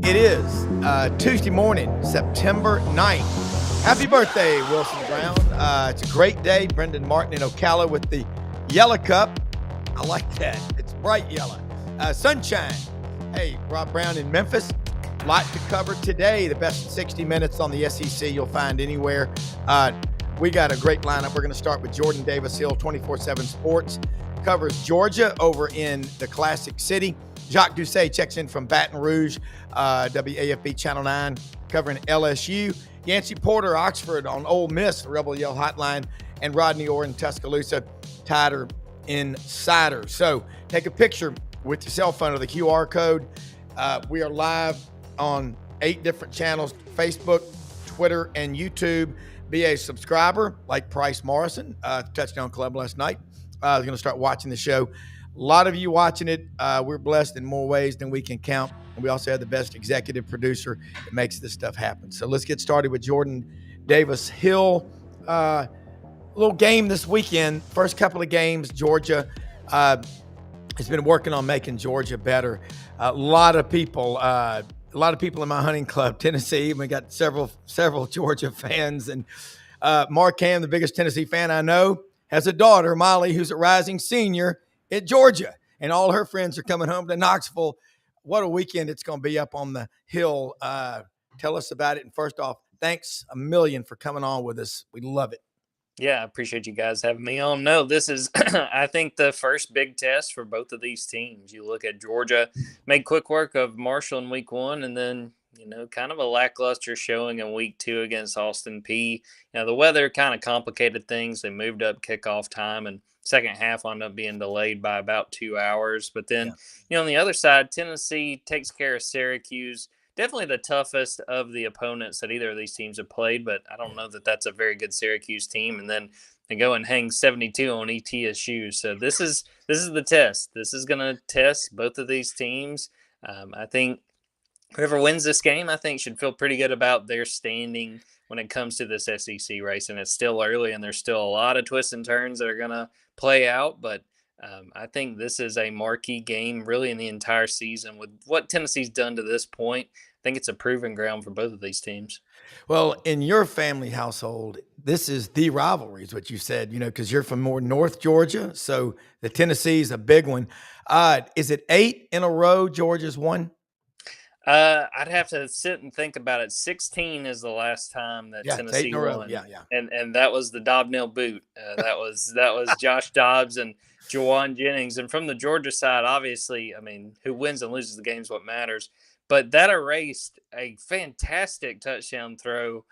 It is Tuesday morning, September 9th. Happy birthday, Wilson Brown. It's a great day. Brendan Martin in Ocala with the yellow cup. I like that. It's bright yellow. Sunshine. Hey, Rob Browne in Memphis. Lot to cover today. The best 60 minutes on the SEC you'll find anywhere. We got a great lineup. We're going to start with Jordan Davis Hill, 24/7 Sports. Covers Georgia over in the Classic City. Jacques Doucet checks in from Baton Rouge, WAFB Channel 9, covering LSU. Yancy Porter, Oxford on Ole Miss, Rebel Yell Hotline, and Rodney Orr in Tuscaloosa, Tider Insider. So take a picture with your cell phone or the QR code. We are live on 8 different channels, Facebook, Twitter, and YouTube. Be a subscriber like Price Morrison, Touchdown Club last night. I was going to start watching the show. A lot of you watching it. We're blessed in more ways than we can count. And we also have the best executive producer that makes this stuff happen. So let's get started with Jordan Davis Hill. A little game this weekend. First couple of games, Georgia has been working on making Georgia better. A lot of people in my hunting club, Tennessee. We got several Georgia fans. And Mark Ham, the biggest Tennessee fan I know, has a daughter, Molly, who's a rising senior at Georgia, and all her friends are coming home to Knoxville. What a weekend it's going to be up on the hill. Tell us about it. And first off, thanks a million for coming on with us. We love it. Yeah, I appreciate you guys having me on. No, this is, I think, the first big test for both of these teams. You look at Georgia, made quick work of Marshall in week 1, and then, kind of a lackluster showing in week 2 against Austin Peay. The weather kind of complicated things. They moved up kickoff time, and second half ended up being delayed by about 2 hours. But then, on the other side, Tennessee takes care of Syracuse. Definitely the toughest of the opponents that either of these teams have played, but I don't know that that's a very good Syracuse team. And then they go and hang 72 on ETSU. So this is the test. This is going to test both of these teams. I think whoever wins this game, I think, should feel pretty good about their standing when it comes to this SEC race. And it's still early, and there's still a lot of twists and turns that are going to play out. But I think this is a marquee game really in the entire season. With what Tennessee's done to this point, I think it's a proving ground for both of these teams. Well, in your family household, this is the rivalry, is what you said, because you're from more North Georgia. So the Tennessee's a big one. Is it 8 in a row Georgia's won? I'd have to sit and think about it. 16 is the last time that Tennessee won. Yeah. And that was the Dobnell boot. That was Josh Dobbs and Jawan Jennings. And from the Georgia side, obviously, who wins and loses the game is what matters. But that erased a fantastic touchdown throw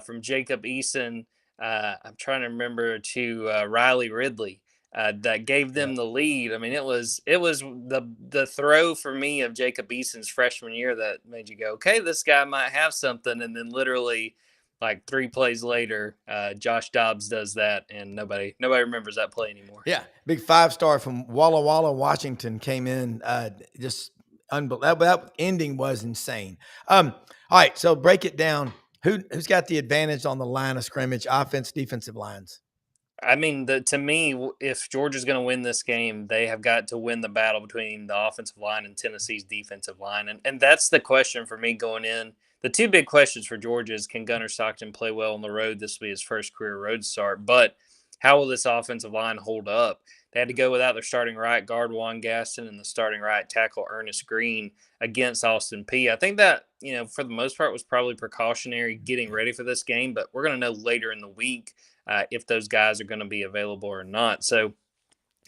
from Jacob Eason. I'm trying to remember to Riley Ridley. That gave them the lead. It was the throw for me of Jacob Eason's freshman year that made you go, okay, this guy might have something. And then literally like 3 plays later, Josh Dobbs does that, and nobody remembers that play anymore. Yeah, big 5-star from Walla Walla, Washington came in. Just unbelievable. That ending was insane. All right, so break it down. Who's got the advantage on the line of scrimmage, offense, defensive lines? To me, if Georgia's going to win this game, they have got to win the battle between the offensive line and Tennessee's defensive line. And that's the question for me going in. The 2 big questions for Georgia is, can Gunnar Stockton play well on the road? This will be his first career road start. But how will this offensive line hold up? They had to go without their starting right guard, Juan Gaston, and the starting right tackle, Ernest Green, against Austin Peay. I think that, for the most part, was probably precautionary getting ready for this game. But we're going to know later in the week if those guys are going to be available or not. So,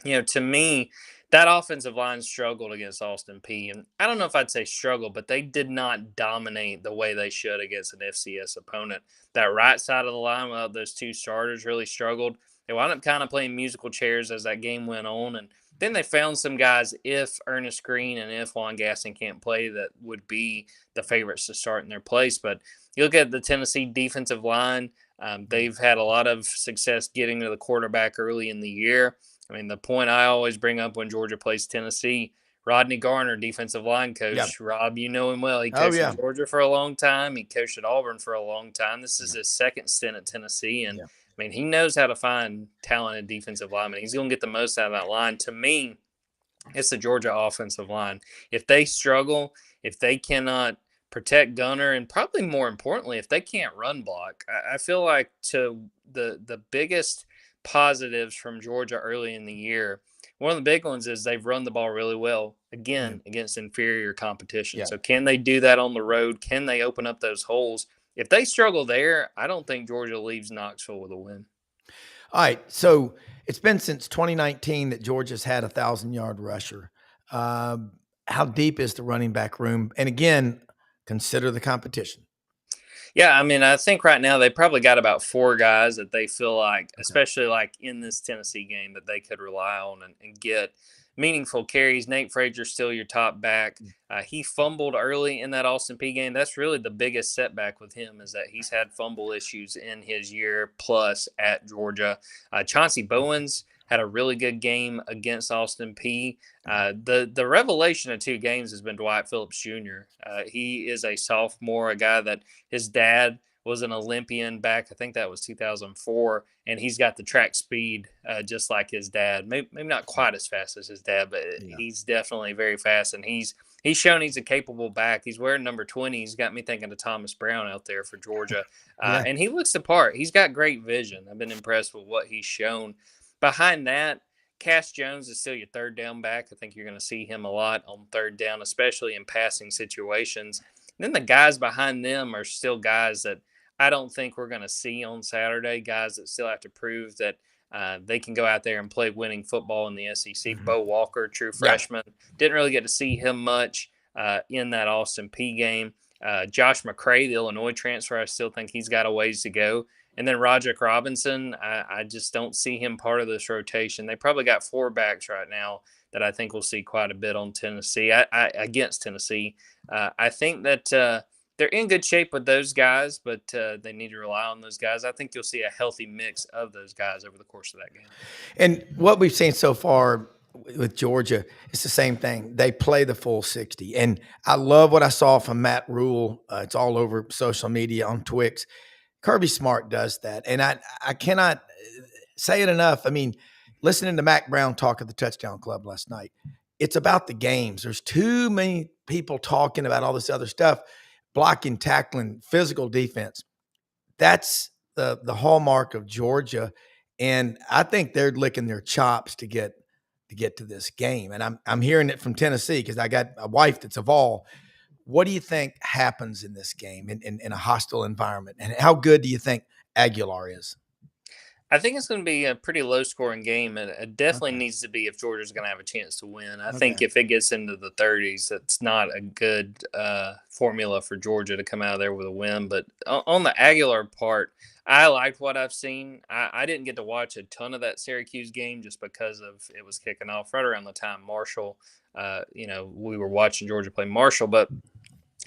to me, that offensive line struggled against Austin Peay. And I don't know if I'd say struggle, but they did not dominate the way they should against an FCS opponent. That right side of the line, well, those 2 starters really struggled. They wound up kind of playing musical chairs as that game went on. And then they found some guys, if Ernest Green and if Juan Gaston can't play, that would be the favorites to start in their place. But you look at the Tennessee defensive line, they've had a lot of success getting to the quarterback early in the year. The point I always bring up when Georgia plays Tennessee, Rodney Garner, defensive line coach. Yep. Rob, you know him well. He coached at Georgia for a long time. He coached at Auburn for a long time. This is his second stint at Tennessee. And, he knows how to find talented defensive linemen. He's going to get the most out of that line. To me, it's the Georgia offensive line. If they struggle, if they cannot protect Gunner, and probably more importantly, if they can't run block. I feel like to the biggest positives from Georgia early in the year, one of the big ones is they've run the ball really well, again, against inferior competition. Yeah. So can they do that on the road? Can they open up those holes? If they struggle there, I don't think Georgia leaves Knoxville with a win. All right. So it's been since 2019 that Georgia's had a 1,000-yard rusher. How deep is the running back room? And again, consider the competition. Yeah, I mean, I think right now they probably got about 4 guys that they feel like, especially like in this Tennessee game, that they could rely on and get meaningful carries. Nate Frazier's still your top back. He fumbled early in that Austin Peay game. That's really the biggest setback with him, is that he's had fumble issues in his year plus at Georgia. Chauncey Bowens had a really good game against Austin Peay. The revelation of 2 games has been Dwight Phillips Jr. He is a sophomore, a guy that his dad was an Olympian back, I think that was 2004, and he's got the track speed just like his dad. Maybe not quite as fast as his dad, but he's definitely very fast, and he's shown he's a capable back. He's wearing number 20. He's got me thinking of Thomas Brown out there for Georgia, and he looks the part. He's got great vision. I've been impressed with what he's shown. Behind that, Cass Jones is still your third down back. I think you're going to see him a lot on third down, especially in passing situations. And then the guys behind them are still guys that I don't think we're going to see on Saturday, guys that still have to prove that they can go out there and play winning football in the SEC. Bo Walker, true freshman, didn't really get to see him much in that Austin Peay game. Josh McCray, the Illinois transfer, I still think he's got a ways to go. And then Roderick Robinson, I just don't see him part of this rotation. They probably got 4 backs right now that I think we'll see quite a bit on Tennessee, against Tennessee. I think that they're in good shape with those guys, but they need to rely on those guys. I think you'll see a healthy mix of those guys over the course of that game. And what we've seen so far with Georgia, it's the same thing. They play the full 60. And I love what I saw from Matt Rule. It's all over social media on Twix. Kirby Smart does that. And I cannot say it enough. I mean, listening to Mac Brown talk at the Touchdown Club last night, it's about the games. There's too many people talking about all this other stuff, blocking, tackling, physical defense. That's the hallmark of Georgia. And I think they're licking their chops to get to this game. And I'm hearing it from Tennessee because I got a wife that's a Vol. What do you think happens in this game in a hostile environment? And how good do you think Aguilar is? I think it's going to be a pretty low-scoring game. It definitely needs to be if Georgia's going to have a chance to win. I think if it gets into the 30s, it's not a good formula for Georgia to come out of there with a win. But on the Aguilar part, I liked what I've seen. I didn't get to watch a ton of that Syracuse game just because of it was kicking off right around the time Marshall. We were watching Georgia play Marshall, but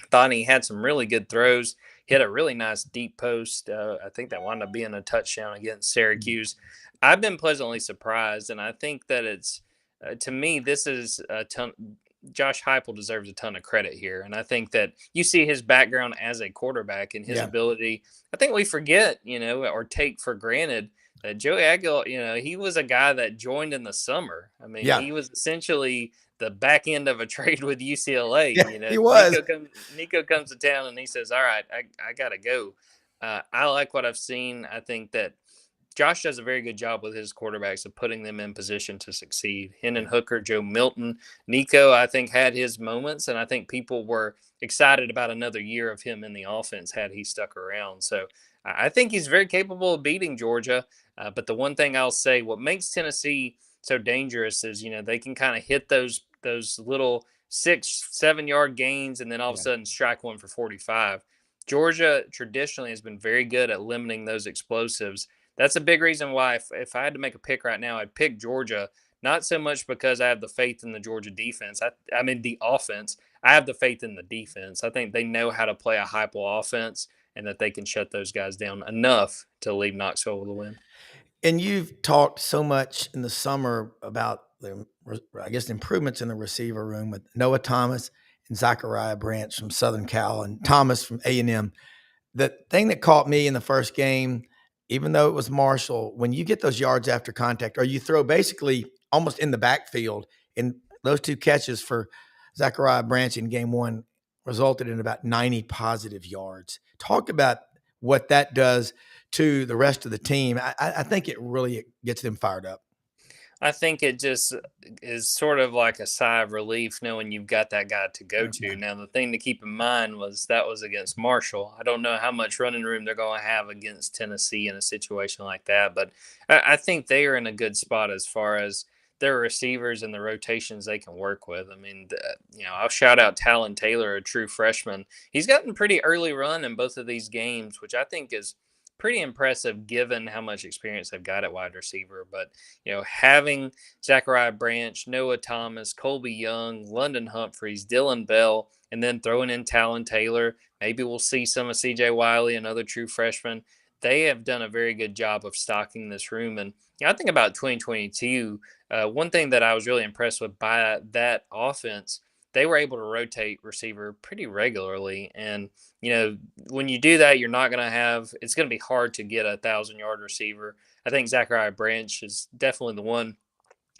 thought he had some really good throws. Hit a really nice deep post. I think that wound up being a touchdown against Syracuse. I've been pleasantly surprised, and I think that it's, to me, this is a ton. Josh Heupel deserves a ton of credit here, and I think that you see his background as a quarterback and his ability. I think we forget, or take for granted that Joey Aguilar, he was a guy that joined in the summer. I mean, he was essentially the back end of a trade with UCLA. He was. Nico comes to town and he says, all right, I got to go. I like what I've seen. I think that Josh does a very good job with his quarterbacks of putting them in position to succeed. Hendon Hooker, Joe Milton, Nico, I think, had his moments, and I think people were excited about another year of him in the offense had he stuck around. So I think he's very capable of beating Georgia. But the one thing I'll say, what makes Tennessee so dangerous is, they can kind of hit those little 6-7 yard gains and then all of a sudden strike one for 45. Georgia traditionally has been very good at limiting those explosives. That's a big reason why if I had to make a pick right now, I'd pick Georgia, not so much because I have the faith in the Georgia defense. I mean, the offense. I have the faith in the defense. I think they know how to play a Heupel offense and that they can shut those guys down enough to leave Knoxville with a win. And you've talked so much in the summer about the improvements in the receiver room with Noah Thomas and Zachariah Branch from Southern Cal and Thomas from A&M. The thing that caught me in the first game, even though it was Marshall, when you get those yards after contact, or you throw basically almost in the backfield, in those 2 catches for Zachariah Branch in game 1 resulted in about 90 positive yards. Talk about what that does to the rest of the team. I think it really gets them fired up. I think it just is sort of like a sigh of relief knowing you've got that guy to go to. Now, the thing to keep in mind was that was against Marshall. I don't know how much running room they're going to have against Tennessee in a situation like that, but I think they are in a good spot as far as their receivers and the rotations they can work with. I mean, I'll shout out Talon Taylor, a true freshman. He's gotten pretty early run in both of these games, which I think is pretty impressive given how much experience they've got at wide receiver. But having Zachariah Branch, Noah Thomas, Colby Young, London Humphreys, Dylan Bell, and then throwing in Talon Taylor, maybe we'll see some of CJ Wiley, another true freshman. They have done a very good job of stocking this room. And I think about 2022, one thing that I was really impressed with by that offense, they were able to rotate receiver pretty regularly. And, when you do that, you're not going to have, it's going to be hard to get a 1,000-yard receiver. I think Zachariah Branch is definitely the one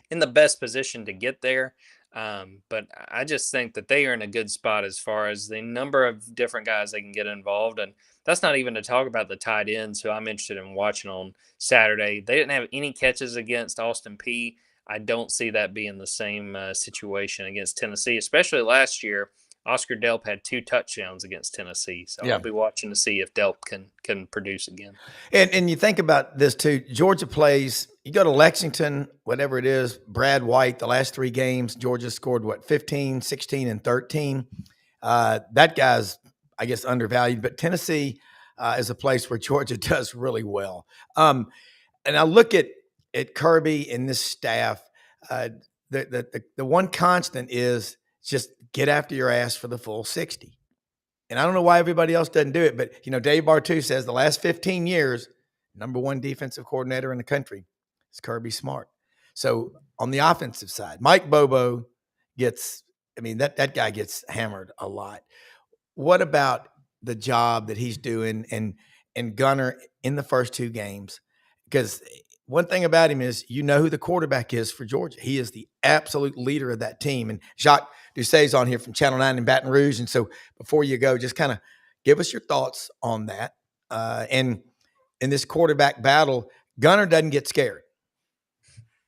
in the best position to get there. But I just think that they are in a good spot as far as the number of different guys they can get involved. And that's not even to talk about the tight ends who I'm interested in watching on Saturday. They didn't have any catches against Austin Peay. I don't see that being the same situation against Tennessee, especially last year. Oscar Delp had 2 touchdowns against Tennessee, so I'll be watching to see if Delp can produce again. And you think about this too. Georgia plays. You go to Lexington, whatever it is. Brad White. The last 3 games, Georgia scored 15, 16, and 13. That guy's, I guess, undervalued. But Tennessee is a place where Georgia does really well. And I look at Kirby and this staff. The one constant is just get after your ass for the full 60. And I don't know why everybody else doesn't do it, but, Dave Bartu says the last 15 years, number 1 defensive coordinator in the country is Kirby Smart. So on the offensive side, Mike Bobo that guy gets hammered a lot. What about the job that he's doing and Gunner in the first 2 games? Because one thing about him is who the quarterback is for Georgia. He is the absolute leader of that team. And Jacques Doucet is on here from Channel 9 in Baton Rouge. And so before you go, just kind of give us your thoughts on that. And in this quarterback battle, Gunner doesn't get scared.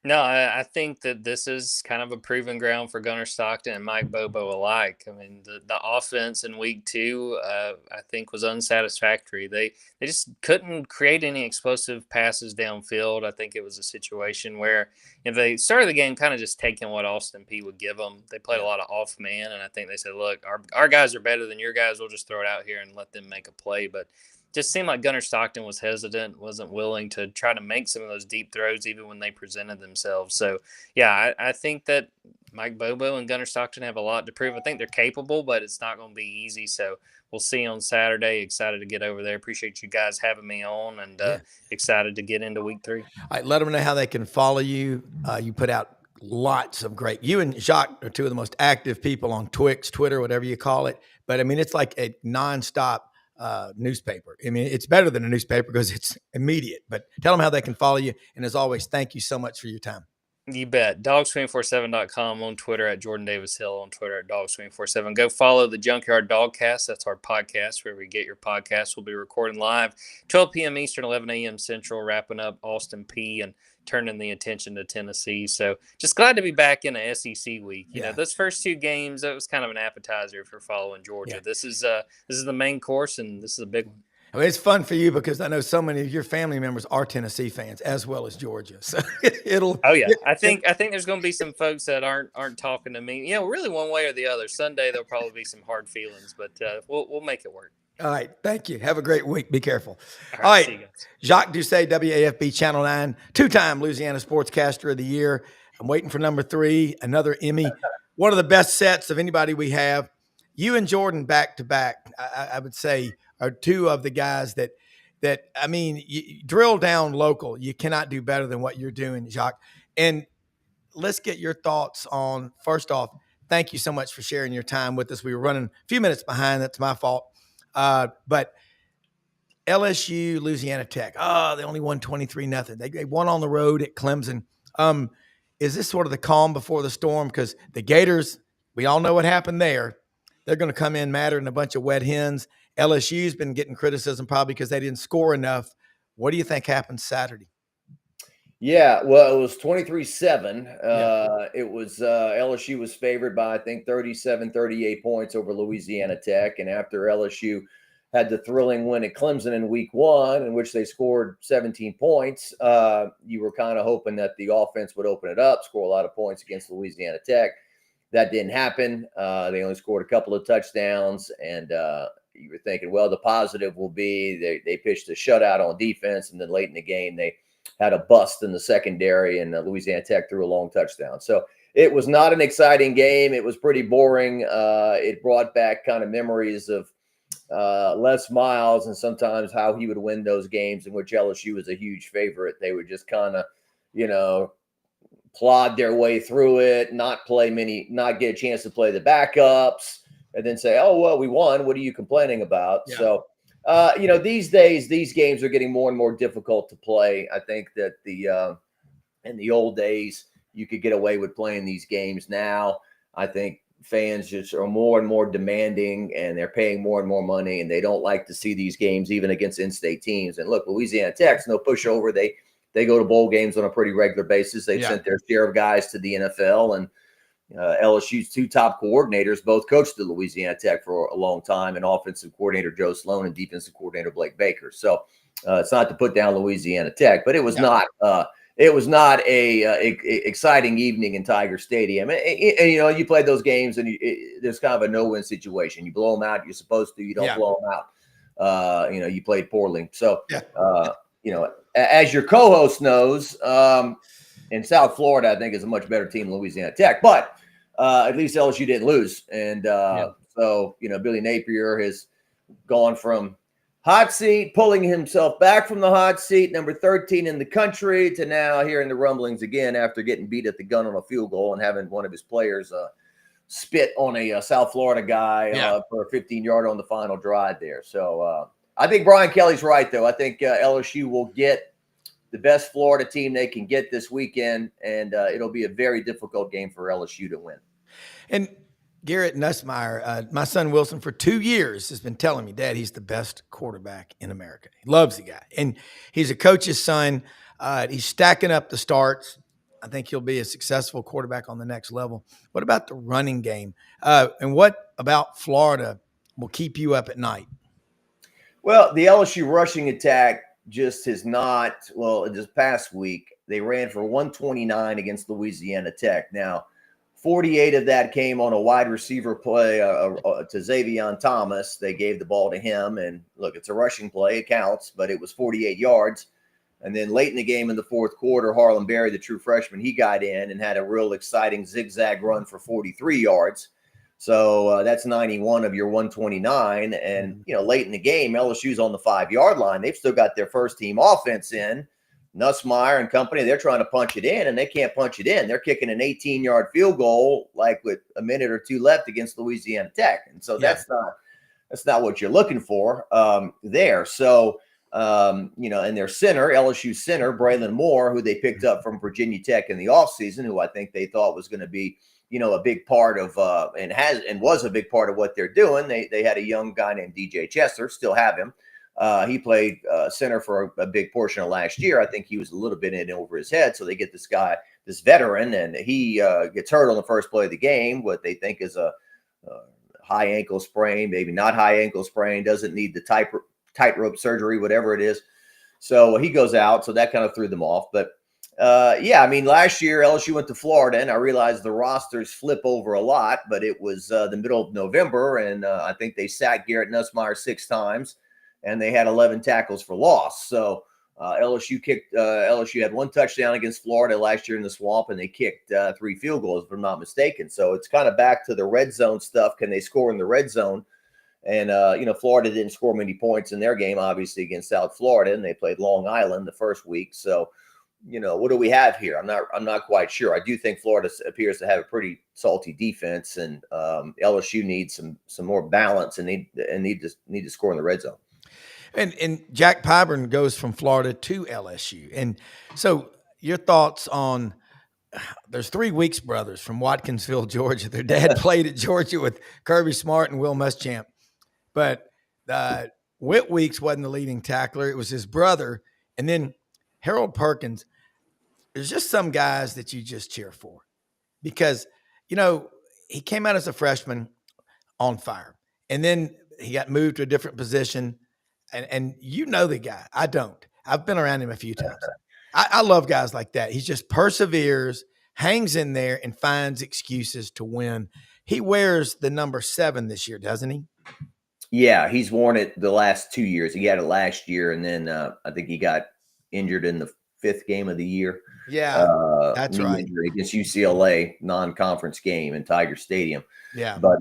No, I think that this is kind of a proven ground for Gunner Stockton and Mike Bobo alike. I mean, the offense in week 2, I think, was unsatisfactory. They just couldn't create any explosive passes downfield. I think it was a situation where if they started the game kind of just taking what Austin Peay would give them, they played a lot of off man, and I think they said, look, our guys are better than your guys. We'll just throw it out here and let them make a play. But just seemed like Gunner Stockton was hesitant, wasn't willing to try to make some of those deep throws even when they presented themselves. So, I think that Mike Bobo and Gunner Stockton have a lot to prove. I think they're capable, but it's not going to be easy. So we'll see on Saturday. Excited to get over there. Appreciate you guys having me on and excited to get into week 3. All right, let them know how they can follow you. You put out lots of great – you and Jacques are 2 of the most active people on Twix, Twitter, whatever you call it. But, it's like a nonstop newspaper. It's better than a newspaper because it's immediate, but tell them how they can follow you. And as always, thank you so much for your time. You bet. Dogs247.com on Twitter at Jordan Davis Hill, on Twitter at Dogs247. Go follow the Junkyard Dogcast. That's our podcast where we get your podcast. We'll be recording live 12 p.m. Eastern, 11 a.m. Central, wrapping up Austin Peay and turning the attention to Tennessee. So just glad to be back in the SEC week. Those first 2 games, that was kind of an appetizer if you're following Georgia. This is the main course, and this is a big one. It's fun for you because I know so many of your family members are Tennessee fans as well as Georgia. So I think there's going to be some folks that aren't talking to me. Really one way or the other. Sunday there'll probably be some hard feelings, but we'll make it work. All right, thank you. Have a great week. Be careful. All right, see you guys. Jacques Doucet, WAFB Channel 9, 2-time Louisiana Sportscaster of the Year. I'm waiting for number 3, another Emmy. One of the best sets of anybody we have. You and Jordan back to back, I would say, are 2 of the guys that you drill down local. You cannot do better than what you're doing, Jacques. And let's get your thoughts on, first off, thank you so much for sharing your time with us. We were running a few minutes behind. That's my fault. But LSU, Louisiana Tech, they only won 23-0. They won on the road at Clemson. Is this sort of the calm before the storm? Because the Gators, we all know what happened there. They're going to come in matter and a bunch of wet hens. LSU's been getting criticism probably because they didn't score enough. What do you think happens Saturday? Yeah, well, it was 23-7. It was LSU was favored by, I think, 37, 38 points over Louisiana Tech. And after LSU had the thrilling win at Clemson in week 1, in which they scored 17 points, you were kind of hoping that the offense would open it up, score a lot of points against Louisiana Tech. That didn't happen. They only scored a couple of touchdowns, and you were thinking, well, the positive will be they pitched a shutout on defense, and then late in the game they had a bust in the secondary, and Louisiana Tech threw a long touchdown. So it was not an exciting game. It was pretty boring. It brought back kind of memories of Les Miles and sometimes how he would win those games in which LSU was a huge favorite. They would just kind of, plod their way through it, not get a chance to play the backups, and then say, oh, well, we won. What are you complaining about? Yeah. So, these days, these games are getting more and more difficult to play. I think that in the old days, you could get away with playing these games. Now, I think fans just are more and more demanding, and they're paying more and more money, and they don't like to see these games even against in-state teams. And look, Louisiana Tech's no pushover. They go to bowl games on a pretty regular basis. They've sent their share of guys to the NFL, and LSU's 2 top coordinators both coached at Louisiana Tech for a long time, and offensive coordinator Joe Sloan and defensive coordinator Blake Baker. So it's not to put down Louisiana Tech, but it was not a exciting evening in Tiger Stadium. And you play those games, and there's kind of a no-win situation. You blow them out, you're supposed to. You don't blow them out. You played poorly. So as your co-host knows, in South Florida, I think is a much better team than Louisiana Tech, but at least LSU didn't lose. And so, Billy Napier has gone from hot seat, pulling himself back from the hot seat, number 13 in the country, to now hearing the rumblings again after getting beat at the gun on a field goal and having one of his players spit on a South Florida guy for a 15-yard on the final drive there. So I think Brian Kelly's right, though. I think LSU will get the best Florida team they can get this weekend, and it'll be a very difficult game for LSU to win. And Garrett Nussmeier, my son Wilson, for 2 years has been telling me, Dad, he's the best quarterback in America. He loves the guy. And he's a coach's son. He's stacking up the starts. I think he'll be a successful quarterback on the next level. What about the running game? And what about Florida will keep you up at night? Well, the LSU rushing attack just has not – well, this past week, they ran for 129 against Louisiana Tech. Now, 48 of that came on a wide receiver play to Xavier Thomas. They gave the ball to him. And, look, it's a rushing play. It counts, but it was 48 yards. And then late in the game in the fourth quarter, Harlan Berry, the true freshman, he got in and had a real exciting zigzag run for 43 yards. So that's 91 of your 129. And, late in the game, LSU's on the 5-yard line. They've still got their first-team offense in. Nussmeier and company, they're trying to punch it in, and they can't punch it in. They're kicking an 18-yard field goal, like with a minute or two left against Louisiana Tech. And so that's not what you're looking for there. So, and their center, LSU center, Braylon Moore, who they picked up from Virginia Tech in the offseason, who I think they thought was going to be a big part of and was a big part of what they're doing. They had a young guy named DJ Chester, still have him. He played center for a big portion of last year. I think he was a little bit in over his head. So they get this guy, this veteran, and he gets hurt on the first play of the game, what they think is a high ankle sprain, maybe not high ankle sprain, doesn't need the tightrope surgery, whatever it is. So he goes out. So that kind of threw them off. But last year LSU went to Florida, and I realized the rosters flip over a lot, but it was the middle of November, and I think they sacked Garrett Nussmeier 6 times, and they had 11 tackles for loss. So LSU had 1 touchdown against Florida last year in the Swamp, and they kicked 3 field goals, if I'm not mistaken. So it's kind of back to the red zone stuff. Can they score in the red zone? And, Florida didn't score many points in their game, obviously, against South Florida, and they played Long Island the first week. So, what do we have here? I'm not quite sure. I do think Florida appears to have a pretty salty defense, and LSU needs some more balance and need to score in the red zone. And Jack Pyburn goes from Florida to LSU. And so your thoughts on there's 3 Weeks brothers from Watkinsville, Georgia. Their dad played at Georgia with Kirby Smart and Will Muschamp. But Whit Weeks wasn't the leading tackler. It was his brother. And then Harold Perkins. There's just some guys that you just cheer for because, he came out as a freshman on fire. And then he got moved to a different position. And the guy. I don't. I've been around him a few times. I love guys like that. He just perseveres, hangs in there, and finds excuses to win. He wears the number 7 this year, doesn't he? Yeah, he's worn it the last 2 years. He had it last year, and then I think he got injured in the 5th game of the year. Yeah, that's right. Injury against UCLA, non-conference game in Tiger Stadium. Yeah. But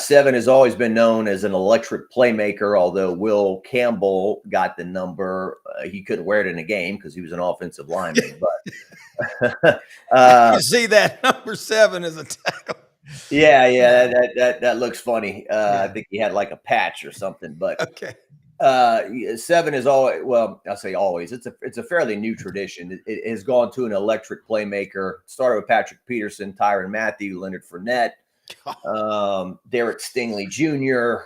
7 has always been known as an electric playmaker, although Will Campbell got the number. He couldn't wear it in a game because he was an offensive lineman. But you see that number 7 as a tackle. Yeah, that looks funny. I think he had like a patch or something. But okay. 7 is always, well, I say always. It's a fairly new tradition. It has gone to an electric playmaker. Started with Patrick Peterson, Tyrann Mathieu, Leonard Fournette, Derek Stingley Jr.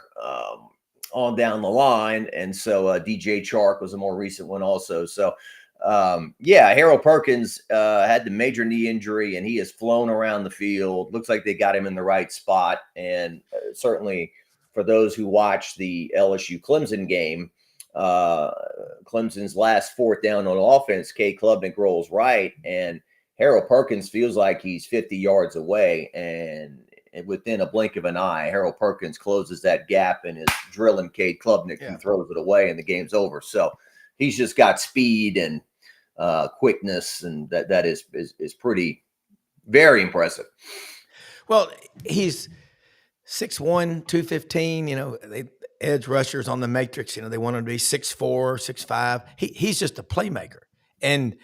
On down the line, and so DJ Chark was a more recent one also. So Harold Perkins had the major knee injury, and he has flown around the field. Looks like they got him in the right spot, and certainly for those who watched the LSU Clemson game, Clemson's last 4th down on offense, Cade Klubnik rolls right, and Harold Perkins feels like he's 50 yards away, and within a blink of an eye, Harold Perkins closes that gap and is drilling Cade Klubnik, who throws it away, and the game's over. So he's just got speed and quickness, and that is pretty, very impressive. Well, he's 6'1", 215. They edge rushers on the matrix. They want him to be 6'4", 6'5". He's just a playmaker. And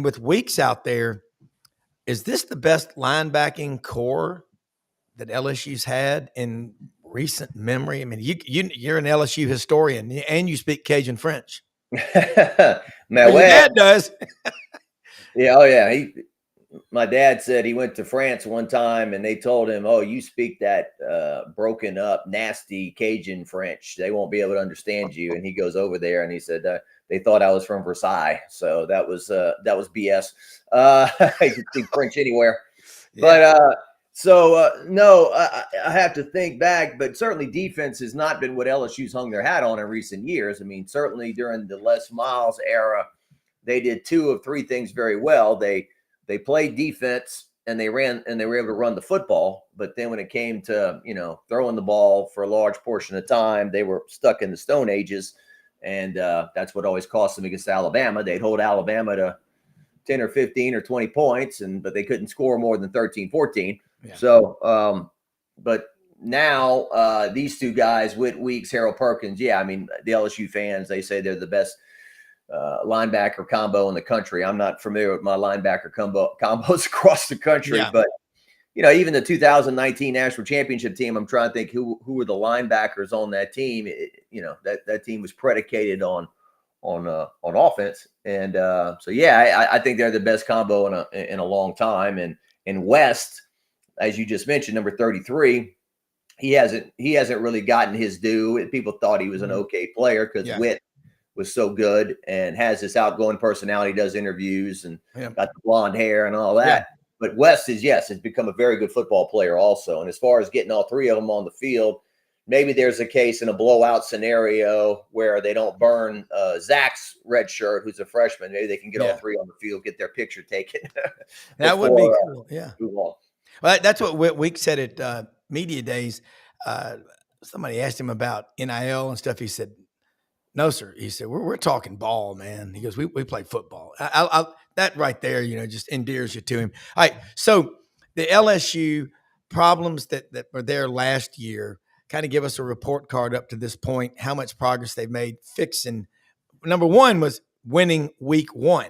with Weeks out there, is this the best linebacking core that LSU's had in recent memory? I mean, you're an LSU historian and you speak Cajun French. My dad does. Yeah. Oh yeah. My dad said he went to France one time and they told him, "Oh, you speak that broken up, nasty Cajun French. They won't be able to understand you." And he goes over there and he said they thought I was from Versailles. So that was BS. I can speak French anywhere. Yeah. But no, I have to think back, but certainly defense has not been what LSU's hung their hat on in recent years. I mean, certainly during the Les Miles era, they did 2 of 3 things very well. They played defense and they were able to run the football. But then when it came to, throwing the ball for a large portion of the time, they were stuck in the Stone Ages. And that's what always cost them against Alabama. They'd hold Alabama to 10 or 15 or 20 points, but they couldn't score more than 13, 14. Yeah. So, but now these 2 guys, Whit Weeks, Harold Perkins, the LSU fans, they say they're the best linebacker combo in the country. I'm not familiar with my linebacker combos across the country, but even the 2019 national championship team, I'm trying to think who were the linebackers on that team. That team was predicated on offense, and I think they're the best combo in a long time. And West, as you just mentioned, number 33, he hasn't really gotten his due. People thought he was an okay player because Whit was so good and has this outgoing personality, does interviews and got the blonde hair and all that. Yeah. But West has become a very good football player also. And as far as getting all 3 of them on the field, maybe there's a case in a blowout scenario where they don't burn Zach's red shirt, who's a freshman. Maybe they can get all 3 on the field, get their picture taken. That would be cool. Move on. Well, that's what Whit Weeks said at media days. Somebody asked him about NIL and stuff. He said, "No, sir." He said, "We're talking ball, man." He goes, "We play football." That right there, just endears you to him. All right. So the LSU problems that were there last year, kind of give us a report card up to this point, how much progress they've made fixing. Number 1 was winning week 1.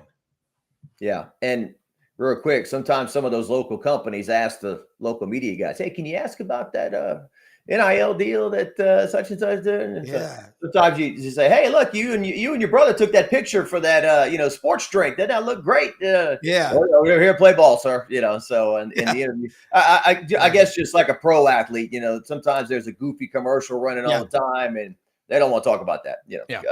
Yeah. And real quick, sometimes some of those local companies ask the local media guys, "Hey, can you ask about that NIL deal that such and such did. And Yeah. sometimes you say, hey, look, you and your brother took that picture for that sports drink. Didn't that look great? Yeah. We're here to play ball, sir. So in Yeah. the interview, I guess just like a pro athlete, sometimes there's a goofy commercial running all the time, and they don't want to talk about that. Yeah.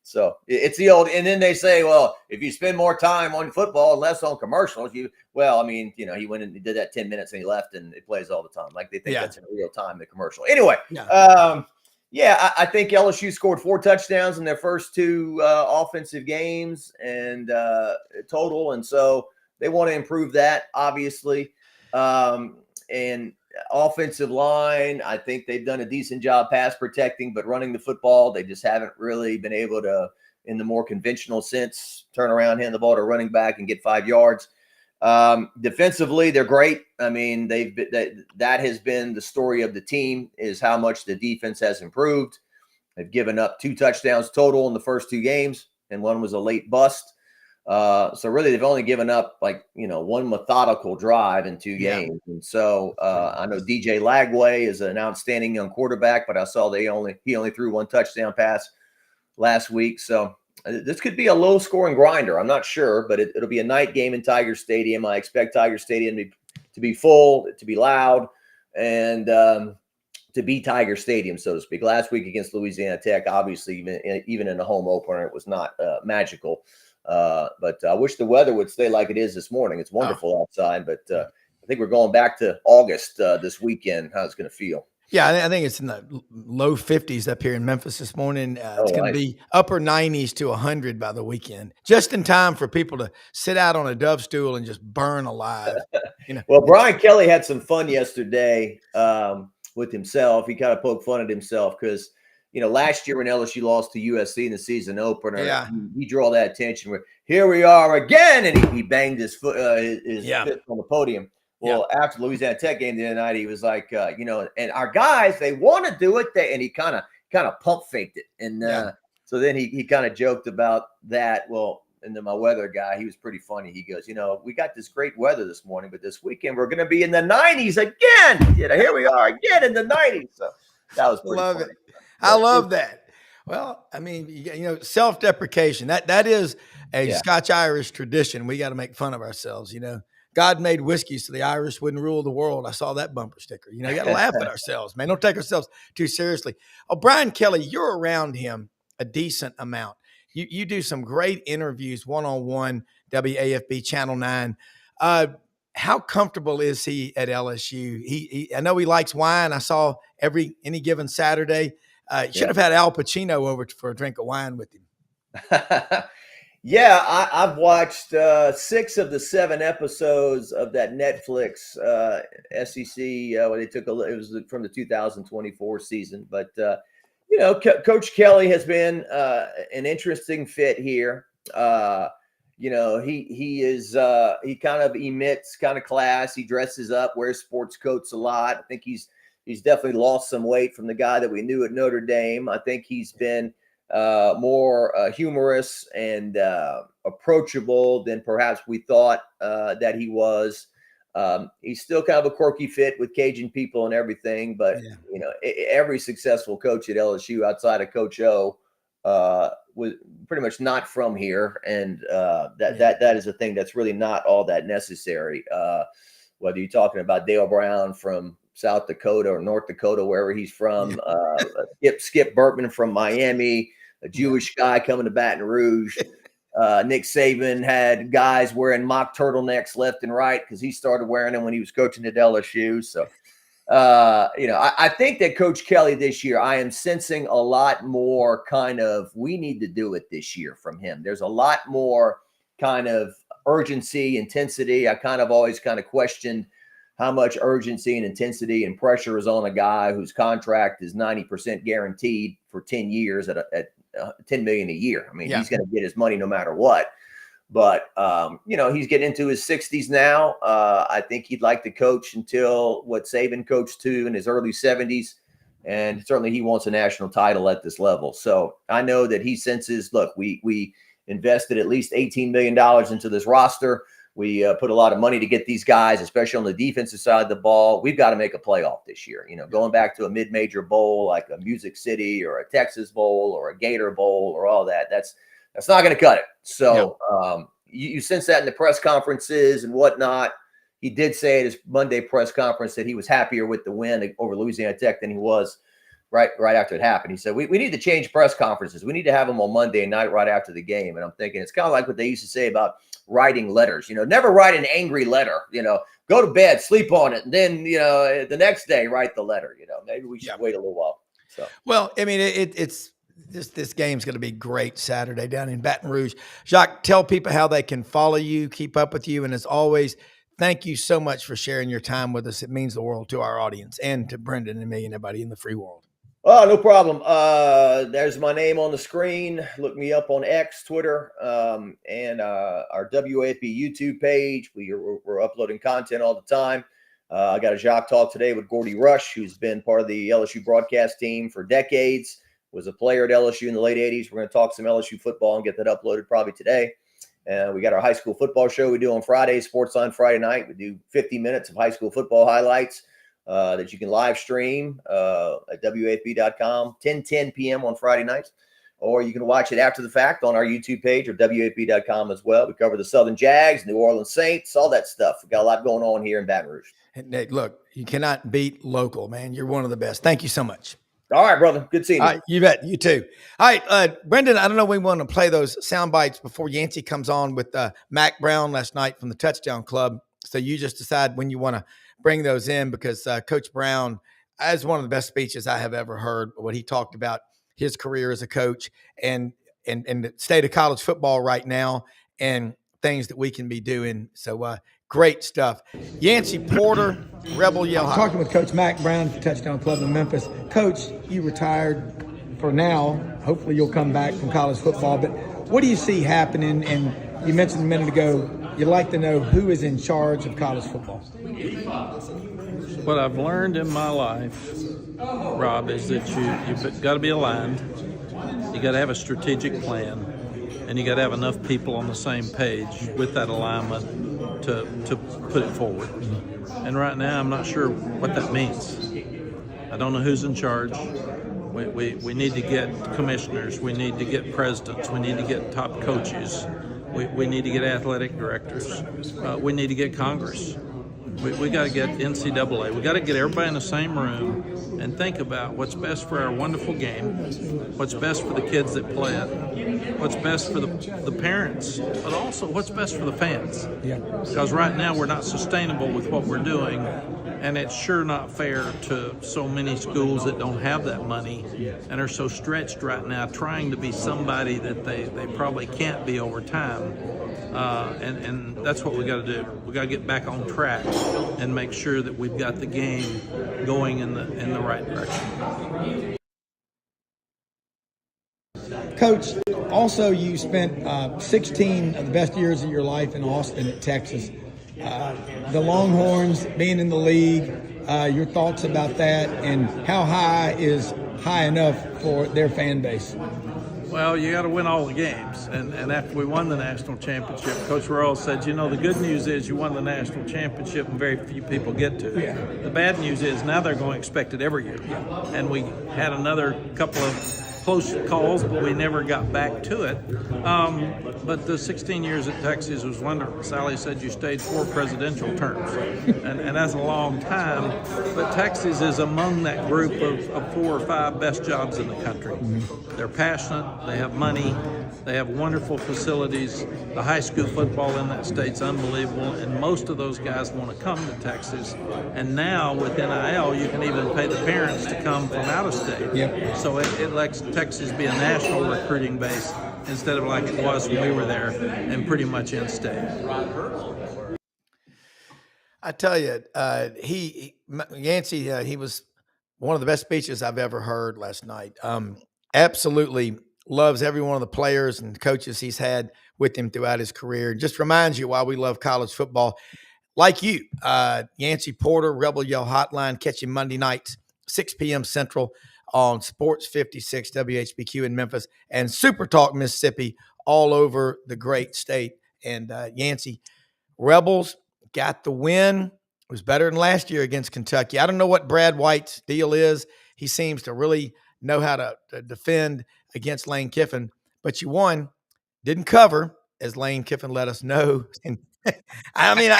So it's the old, and then they say, well, if you spend more time on football and less on commercials, he went and he did that 10 minutes and he left, and it plays all the time. Like they think that's in real time, the commercial. Anyway, I think LSU scored 4 touchdowns in their first 2 offensive games and total. And so they want to improve that, obviously. And offensive line, I think they've done a decent job pass protecting, but running the football, they just haven't really been able to, in the more conventional sense, turn around, hand the ball to running back and get 5 yards. Defensively, they're great. I mean, that has been the story of the team, is how much the defense has improved. They've given up 2 touchdowns total in the first 2 games, and one was a late bust. So really, they've only given up 1 methodical drive in 2 games. And so I know DJ Lagway is an outstanding young quarterback, but I saw he only threw 1 touchdown pass last week. So this could be a low scoring grinder. I'm not sure, but it'll be a night game in Tiger Stadium. I expect Tiger Stadium to be full, to be loud, and to be Tiger Stadium, so to speak. Last week against Louisiana Tech, obviously, even in the home opener, it was not magical. But I wish the weather would stay like it is this morning. It's wonderful outside, but I think we're going back to August this weekend. How it's going to feel? Yeah, I think it's in the low 50s up here in Memphis this morning. It's going to be upper 90s to 100 by the weekend, just in time for people to sit out on a dove stool and just burn alive. Well, Brian Kelly had some fun yesterday with himself. He kind of poked fun at himself because last year when LSU lost to USC in the season opener, he drew all that attention. Here we are again, and he banged his foot, his fist on the podium. Well, after the Louisiana Tech game the other night, he was like, and our guys, they want to do it, and he kind of pump faked it, and so then he kind of joked about that. Well, and then my weather guy, he was pretty funny. He goes, we got this great weather this morning, but this weekend we're going to be in the 90s again. Here we are again in the 90s. So that was pretty funny. I love that. Well, I mean, self-deprecation, that is a Scotch-Irish tradition. We got to make fun of ourselves, God made whiskey so the Irish wouldn't rule the world. I saw that bumper sticker. You got to laugh at ourselves, man. Don't take ourselves too seriously. Oh, Brian Kelly, you're around him a decent amount. You do some great interviews, one-on-one, WAFB Channel 9. How comfortable is he at LSU? I know he likes wine. I saw any given Saturday. Should have had Al Pacino over for a drink of wine with him. Yeah, I've watched 6 of the 7 episodes of that Netflix SEC. Where they took it was from the 2024 season, but Coach Kelly has been an interesting fit here. He kind of emits kind of class. He dresses up, wears sports coats a lot. I think he's definitely lost some weight from the guy that we knew at Notre Dame. I think he's been more humorous and approachable than perhaps we thought that he was. He's still kind of a quirky fit with Cajun people and everything, but every successful coach at LSU outside of Coach O was pretty much not from here, and that is a thing that's really not all that necessary. Whether you're talking about Dale Brown from South Dakota or North Dakota, wherever he's from, Skip Burtman from Miami, a Jewish guy coming to Baton Rouge. Nick Saban had guys wearing mock turtlenecks left and right because he started wearing them when he was coaching at LSU. So, I think that Coach Kelly this year, I am sensing a lot more kind of, we need to do it this year from him. There's a lot more kind of urgency, intensity. I kind of always kind of questioned how much urgency and intensity and pressure is on a guy whose contract is 90% guaranteed for 10 years at $10 million a year. I mean, he's going to get his money no matter what. But, he's getting into his 60s now. I think he'd like to coach until what Saban coached to in his early 70s. And certainly he wants a national title at this level. So I know that he senses, look, we invested at least $18 million into this roster. We put a lot of money to get these guys, especially on the defensive side of the ball. We've got to make a playoff this year. Going back to a mid-major bowl like a Music City or a Texas Bowl or a Gator Bowl or all that. That's not going to cut it. So you sense that in the press conferences and whatnot. He did say at his Monday press conference that he was happier with the win over Louisiana Tech than he was right after it happened. He said, we need to change press conferences. We need to have them on Monday night right after the game. And I'm thinking it's kind of like what they used to say about writing letters. Never write an angry letter. Go to bed, sleep on it, and then the next day write the letter. Maybe we should wait a little while. So well, I mean, it's this game's going to be great Saturday down in Baton Rouge. Jacques, tell people how they can follow you, keep up with you, and as always, thank you so much for sharing your time with us. It means the world to our audience and to Brendan and me and everybody in the free world. Oh, no problem. There's my name on the screen. Look me up on X, Twitter, and our WAFB YouTube page. We're uploading content all the time. I got a Jacques Talk today with Gordy Rush, who's been part of the LSU broadcast team for decades, was a player at LSU in the late 80s. We're going to talk some LSU football and get that uploaded probably today. We got our high school football show we do on Fridays, Sportsline Friday night. We do 50 minutes of high school football highlights that you can live stream at WAFB.com, 10 p.m. on Friday nights. Or you can watch it after the fact on our YouTube page or WAFB.com as well. We cover the Southern Jags, New Orleans Saints, all that stuff. We've got a lot going on here in Baton Rouge. And Nick, look, you cannot beat local, man. You're one of the best. Thank you so much. All right, brother. Good seeing you. All right, you bet. You too. All right, Brendan, I don't know if we want to play those sound bites before Yancy comes on with Mac Brown last night from the Touchdown Club. So you just decide when you want to bring those in because Coach Brown has one of the best speeches I have ever heard. What he talked about his career as a coach and the state of college football right now and things that we can be doing. So great stuff. Yancy Porter, Rebel Yell High. Talking with Coach Mac Brown, Touchdown Club in Memphis. Coach, you retired for now. Hopefully you'll come back from college football. But what do you see happening? And you mentioned a minute ago, you'd like to know who is in charge of college football. What I've learned in my life, Rob, is that you've got to be aligned. You got to have a strategic plan, and you got to have enough people on the same page with that alignment to put it forward. And right now, I'm not sure what that means. I don't know who's in charge. We need to get commissioners. We need to get presidents. We need to get top coaches. We need to get athletic directors. We need to get Congress. We got to get NCAA. We got to get everybody in the same room and think about what's best for our wonderful game, what's best for the kids that play it, what's best for the parents, but also what's best for the fans. Yeah. Because right now we're not sustainable with what we're doing, and it's sure not fair to so many schools that don't have that money and are so stretched right now trying to be somebody that they probably can't be over time. And that's what we got to do. We got to get back on track and make sure that we've got the game going in the right direction. Coach, also you spent 16 of the best years of your life in Austin at Texas. The Longhorns being in the league, your thoughts about that and how high is high enough for their fan base? Well, you got to win all the games. And after we won the national championship, Coach Royal said, the good news is you won the national championship and very few people get to. Yeah. The bad news is now they're going to expect it every year. Yeah. And we had another couple of close calls, but we never got back to it. But the 16 years at Texas was wonderful. Sally said you stayed 4 presidential terms, and that's a long time. But Texas is among that group of 4 or 5 best jobs in the country. Mm-hmm. They're passionate, they have money, they have wonderful facilities. The high school football in that state's unbelievable, and most of those guys want to come to Texas. And now with NIL, you can even pay the parents to come from out of state. Yep. So it lets Texas be a national recruiting base instead of like it was when we were there and pretty much in state. I tell you, Yancy, he was one of the best speeches I've ever heard last night. Absolutely loves every one of the players and coaches he's had with him throughout his career. Just reminds you why we love college football. Like you, Yancy Porter, Rebel Yell Hotline, catch him Monday nights, 6 p.m. Central on Sports 56 WHBQ in Memphis and Super Talk Mississippi all over the great state. And Yancy, Rebels got the win. It was better than last year against Kentucky. I don't know what Brad White's deal is. He seems to really know how to defend against Lane Kiffin, but you won, didn't cover, as Lane Kiffin let us know. And I mean,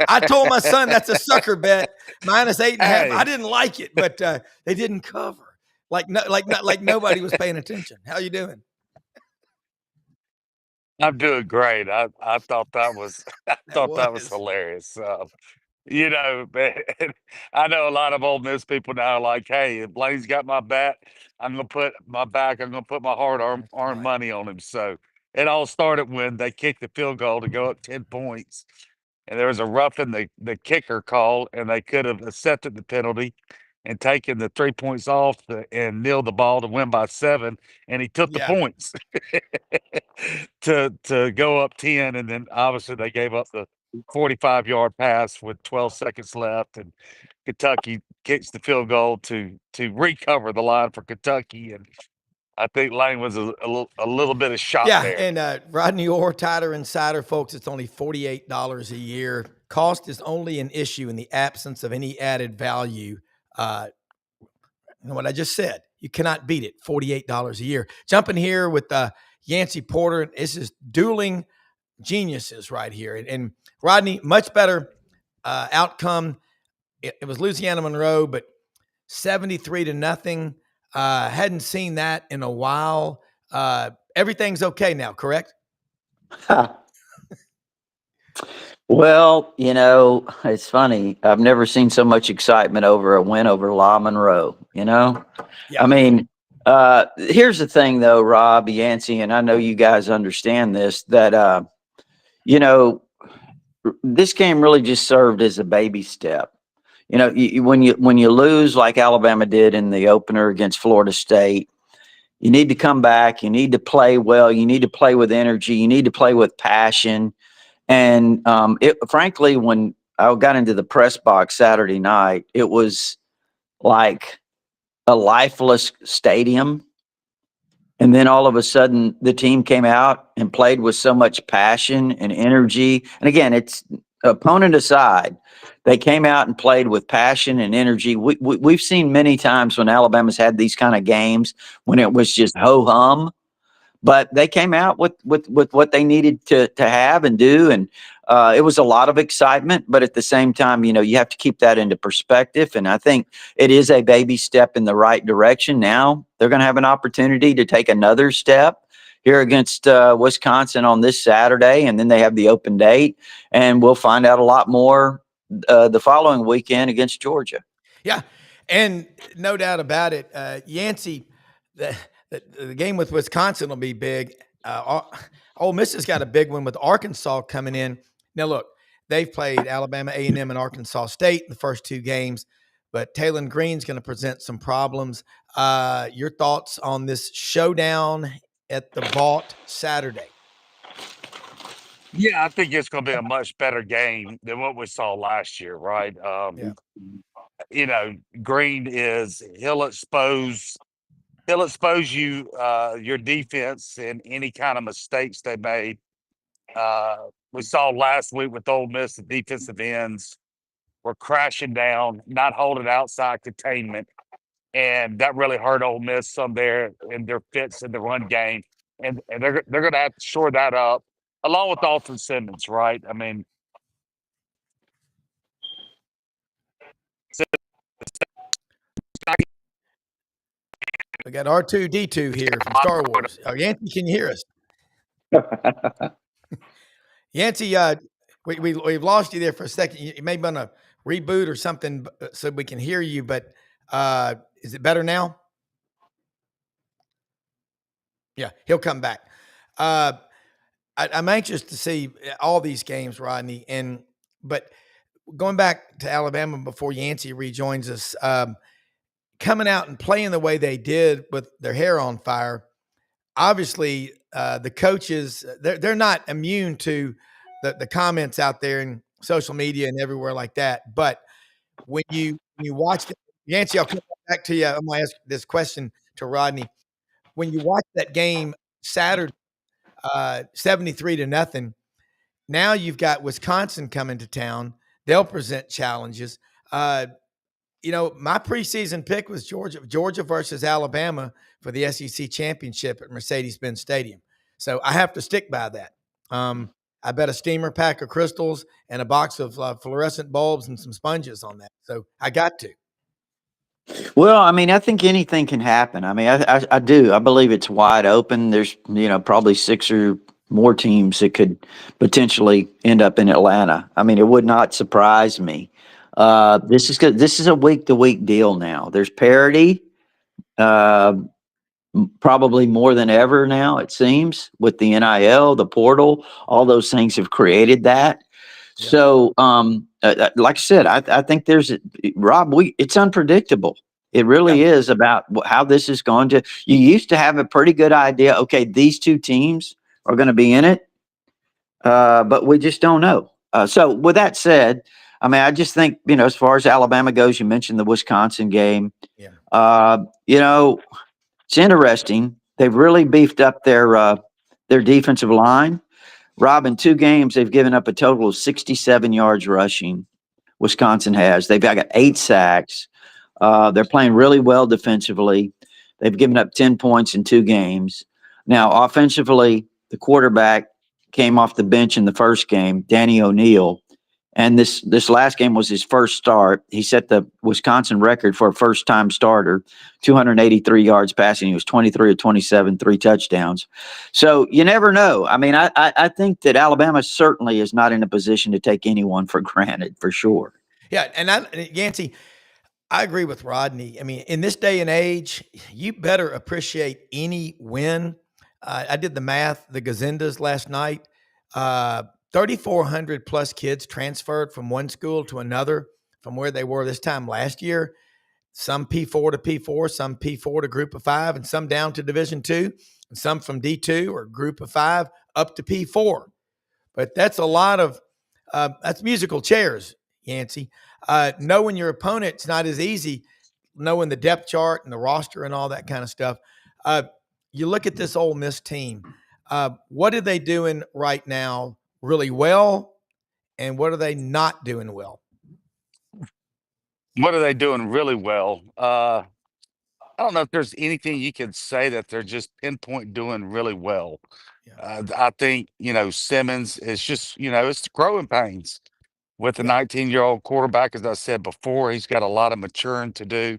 I told my son that's a sucker bet, -8.5. Hey. I didn't like it, but they didn't cover. Like nobody was paying attention. How you doing? I'm doing great. I thought that was that was was. hilarious. You know, man, I know a lot of Ole Miss people now are like, hey, if Blaine's got my bat, I'm gonna put my hard-earned Right. money on him. So it all started when they kicked the field goal to go up 10 points. And there was a roughing the kicker call, and they could have accepted the penalty and taken the 3 points off and nailed the ball to win by 7. And he took the Yeah. points to go up 10. And then obviously they gave up the 45-yard pass with 12 seconds left, and Kentucky kicks the field goal to recover the line for Kentucky. And I think Lane was a little bit of shock there. And Rodney Orr Tider Insider, folks, it's only $48 a year. Cost is only an issue in the absence of any added value. You know what I just said? You cannot beat it. $48 a year. Jumping here with Yancy Porter. This is dueling geniuses right here. And Rodney, much better outcome. It was Louisiana Monroe, but 73-0. Hadn't seen that in a while. Everything's okay now, correct? Well, you know, it's funny. I've never seen so much excitement over a win over La Monroe, you know? Yeah. I mean, here's the thing, though, Rob, Yancy, and I know you guys understand this, that, you know, this game really just served as a baby step. You know, when you lose like Alabama did in the opener against Florida State, you need to come back. You need to play well. You need to play with energy. You need to play with passion. And frankly, when I got into the press box Saturday night, it was like a lifeless stadium. And then all of a sudden, the team came out and played with so much passion and energy. And again, it's opponent aside, they came out and played with passion and energy. We've seen many times when Alabama's had these kind of games when it was just ho-hum. But they came out with what they needed to have and do. And it was a lot of excitement. But at the same time, you know, you have to keep that into perspective. And I think it is a baby step in the right direction. Now they're going to have an opportunity to take another step here against Wisconsin on this Saturday. And then they have the open date. And we'll find out a lot more the following weekend against Georgia. Yeah. And no doubt about it, Yancy, the game with Wisconsin will be big. Ole Miss has got a big one with Arkansas coming in. Now, look, they've played Alabama, A&M, and Arkansas State in the first two games, but Taylon Green's going to present some problems. Your thoughts on this showdown at the Vault Saturday? Yeah, I think it's going to be a much better game than what we saw last year, right? Yeah. You know, Green he'll expose you your defense and any kind of mistakes they made. We saw last week with Ole Miss, the defensive ends were crashing down, not holding outside containment, and that really hurt Ole Miss some there in their fits in the run game. And they're going to have to shore that up, along with Alton Simmons, right? I mean, We got R2-D2 here from Star Wars. Yancy, can you hear us? Yancy, we've lost you there for a second. You may want to reboot or something so we can hear you, but is it better now? Yeah, he'll come back. I'm anxious to see all these games, Rodney. But going back to Alabama before Yancy rejoins us, coming out and playing the way they did with their hair on fire, obviously the coaches, they're not immune to the comments out there in social media and everywhere like that. But when you watch Yancy, I'll come back to you. I'm going to ask this question to Rodney. When you watch that game Saturday, 73-0, Now you've got Wisconsin coming to town. They'll present challenges. My preseason pick was Georgia versus Alabama for the SEC championship at Mercedes-Benz Stadium. So I have to stick by that. I bet a steamer pack of crystals and a box of fluorescent bulbs and some sponges on that. So I got to. Well, I mean, I think anything can happen. I mean, I do. I believe it's wide open. There's, probably 6 or more teams that could potentially end up in Atlanta. I mean, it would not surprise me. This is good. This is a week to week deal now. There's parity, probably more than ever now, it seems, with the NIL, the portal, all those things have created that. Yeah. So, like I said, I think Rob, it's unpredictable. It really is about how this is going to. You used to have a pretty good idea. Okay, these two teams are going to be in it, but we just don't know. So, with that said, I mean, I just think as far as Alabama goes, you mentioned the Wisconsin game. Yeah. It's interesting. They've really beefed up their defensive line. Rob, in 2 games, they've given up a total of 67 yards rushing. Wisconsin has. They've got 8 sacks. They're playing really well defensively. They've given up 10 points in 2 games. Now, offensively, the quarterback came off the bench in the first game, Danny O'Neal. And this last game was his first start. He set the Wisconsin record for a first-time starter, 283 yards passing. He was 23 of 27, 3 touchdowns. So you never know. I mean, I think that Alabama certainly is not in a position to take anyone for granted, for sure. Yeah, and Yancy, I agree with Rodney. I mean, in this day and age, you better appreciate any win. I did the math, the Gazendas last night. 3,400 plus kids transferred from one school to another from where they were this time last year. Some P4 to P4, some P4 to Group of 5, and some down to Division II, and some from D2 or Group of 5 up to P4. But that's a lot of that's musical chairs, Yancy. Knowing your opponent's not as easy. Knowing the depth chart and the roster and all that kind of stuff. You look at this Ole Miss team. What are they doing right now really well, and what are they not doing well? What are they doing really well? I don't know if there's anything you can say that they're just pinpoint doing really well. Yeah. I think, Simmons is just, it's the growing pains with the Yeah. 19-year-old quarterback. As I said before, he's got a lot of maturing to do.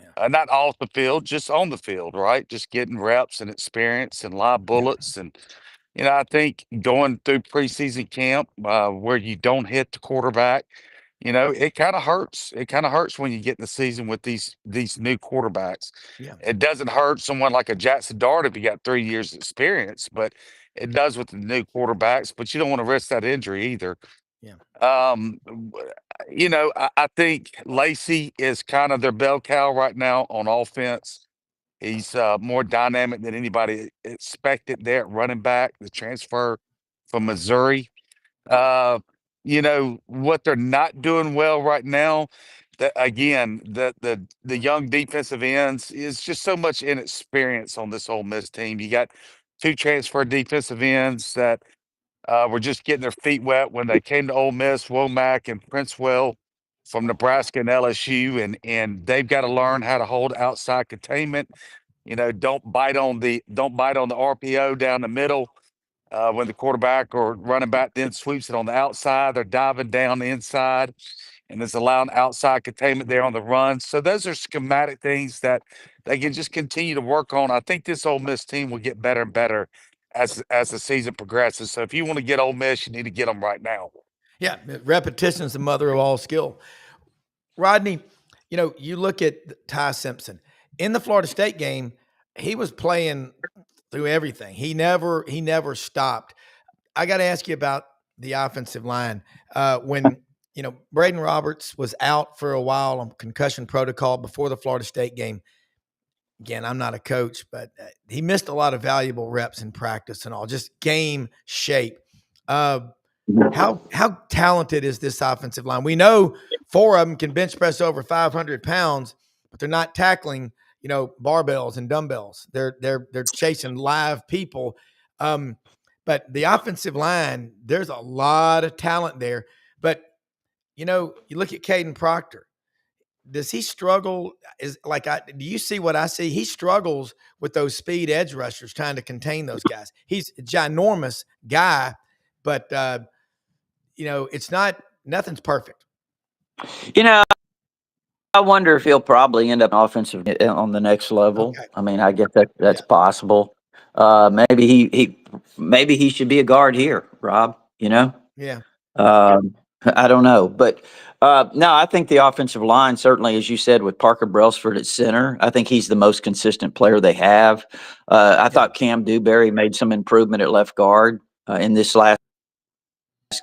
Yeah. Not off the field, just on the field, right? Just getting reps and experience and live bullets. And, I think going through preseason camp where you don't hit the quarterback, it kind of hurts. It kind of hurts when you get in the season with these new quarterbacks. Yeah. It doesn't hurt someone like a Jackson Dart if you got 3 years experience, but it does with the new quarterbacks. But you don't want to risk that injury either. Yeah. I think Lacey is kind of their bell cow right now on offense. He's more dynamic than anybody expected there at running back, the transfer from Missouri. What they're not doing well right now, that again, the young defensive ends is just so much inexperience on this Ole Miss team. You got 2 transfer defensive ends that were just getting their feet wet when they came to Ole Miss, Womack and Princewell from Nebraska and LSU, and they've got to learn how to hold outside containment. Don't bite on the RPO down the middle when the quarterback or running back then sweeps it on the outside. They're diving down the inside, and it's allowing outside containment there on the run. So those are schematic things that they can just continue to work on. I think this Ole Miss team will get better and better as the season progresses. So if you want to get Ole Miss, you need to get them right now. Yeah, repetition is the mother of all skill. Rodney, you look at Ty Simpson in the Florida State game. He was playing through everything. He never stopped. I got to ask you about the offensive line. When Braden Roberts was out for a while on concussion protocol before the Florida State game. Again, I'm not a coach, but he missed a lot of valuable reps in practice and all, just game shape. How talented is this offensive line? We know 4 of them can bench press over 500 pounds, but they're not tackling, barbells and dumbbells. They're chasing live people. But the offensive line, there's a lot of talent there. But, you look at Caden Proctor. Does he struggle? Do you see what I see? He struggles with those speed edge rushers trying to contain those guys. He's a ginormous guy, but, nothing's perfect. I wonder if he'll probably end up offensive on the next level. Okay. I mean, I guess that's possible. Maybe he should be a guard here, Rob. Yeah. I don't know, but no, I think the offensive line, certainly, as you said, with Parker Brailsford at center, I think he's the most consistent player they have. I thought Cam Dewberry made some improvement at left guard in this last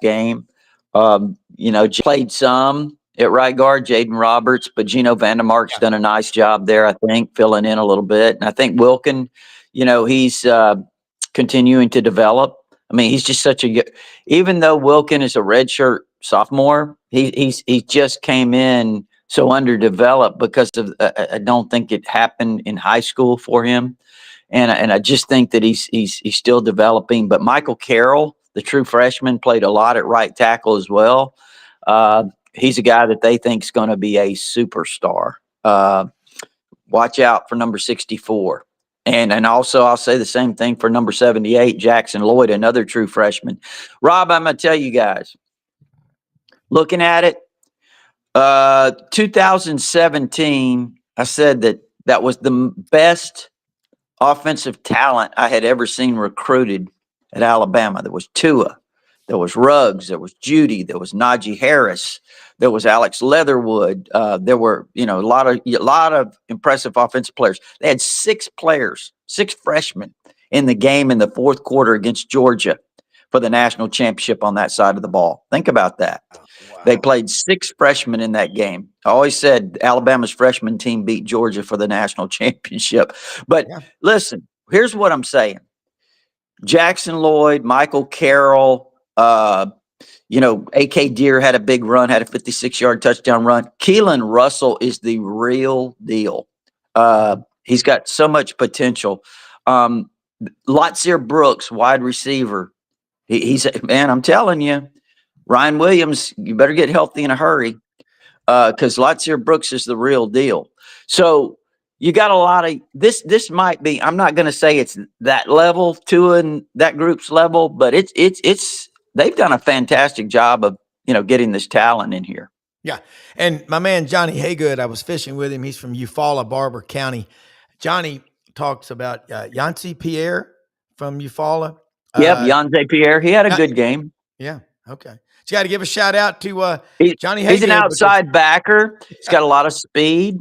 game. Played some at right guard, Jaden Roberts, but Gino Vandermark's done a nice job there, I think, filling in a little bit. And I think Wilkin, he's continuing to develop. I mean, he's just even though Wilkin is a redshirt sophomore, he just came in so underdeveloped because of I don't think it happened in high school for him, and I just think that he's still developing. But Michael Carroll, the true freshman, played a lot at right tackle as well. He's a guy that they think is going to be a superstar. Watch out for number 64. And also, I'll say the same thing for number 78, Jackson Lloyd, another true freshman. Rob, I'm going to tell you guys, looking at it, 2017, I said that was the best offensive talent I had ever seen recruited at Alabama. There was Tua, there was Ruggs, there was Judy, there was Najee Harris, there was Alex Leatherwood. There were, a lot of impressive offensive players. They had 6 freshmen in the game in the fourth quarter against Georgia for the national championship on that side of the ball. Think about that. Wow. They played 6 freshmen in that game. I always said Alabama's freshman team beat Georgia for the national championship. But listen, here's what I'm saying. Jackson Lloyd, Michael Carroll, A.K. Deere had a big run, had a 56-yard touchdown run. Keelan Russell is the real deal. He's got so much potential. Latsir Brooks, wide receiver. He's man, I'm telling you, Ryan Williams, you better get healthy in a hurry because Latsir Brooks is the real deal. So you got a lot of this. This might be. I'm not going to say it's that level, Tua and that group's level, but it's. They've done a fantastic job of getting this talent in here. Yeah, and my man Johnny Haygood, I was fishing with him. He's from Eufaula, Barber County. Johnny talks about Yancy Pierre from Eufaula. Yep, Yancy Pierre. He had a good game. Yeah, okay. So you got to give a shout out to Johnny Haygood. He's an outside backer. He's got a lot of speed.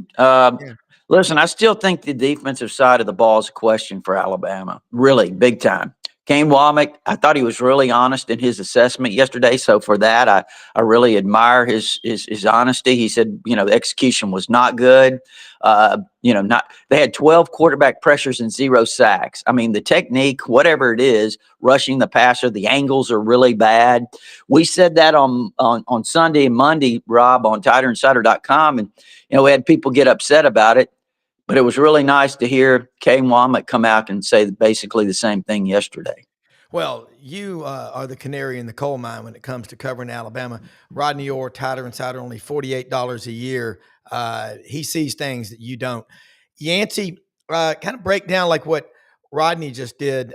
Listen, I still think the defensive side of the ball is a question for Alabama. Really, big time. Kane Womack, I thought he was really honest in his assessment yesterday. So for that, I really admire his honesty. He said, the execution was not good. They had 12 quarterback pressures and 0 sacks. I mean, the technique, whatever it is, rushing the passer, the angles are really bad. We said that on Sunday and Monday, Rob, on tiderinsider.com, and we had people get upset about it. But it was really nice to hear Kane Womack come out and say basically the same thing yesterday. Well, you are the canary in the coal mine when it comes to covering Alabama. Rodney Orr Tider Insider, only $48 a year. He sees things that you don't. Yancy, kind of break down like what Rodney just did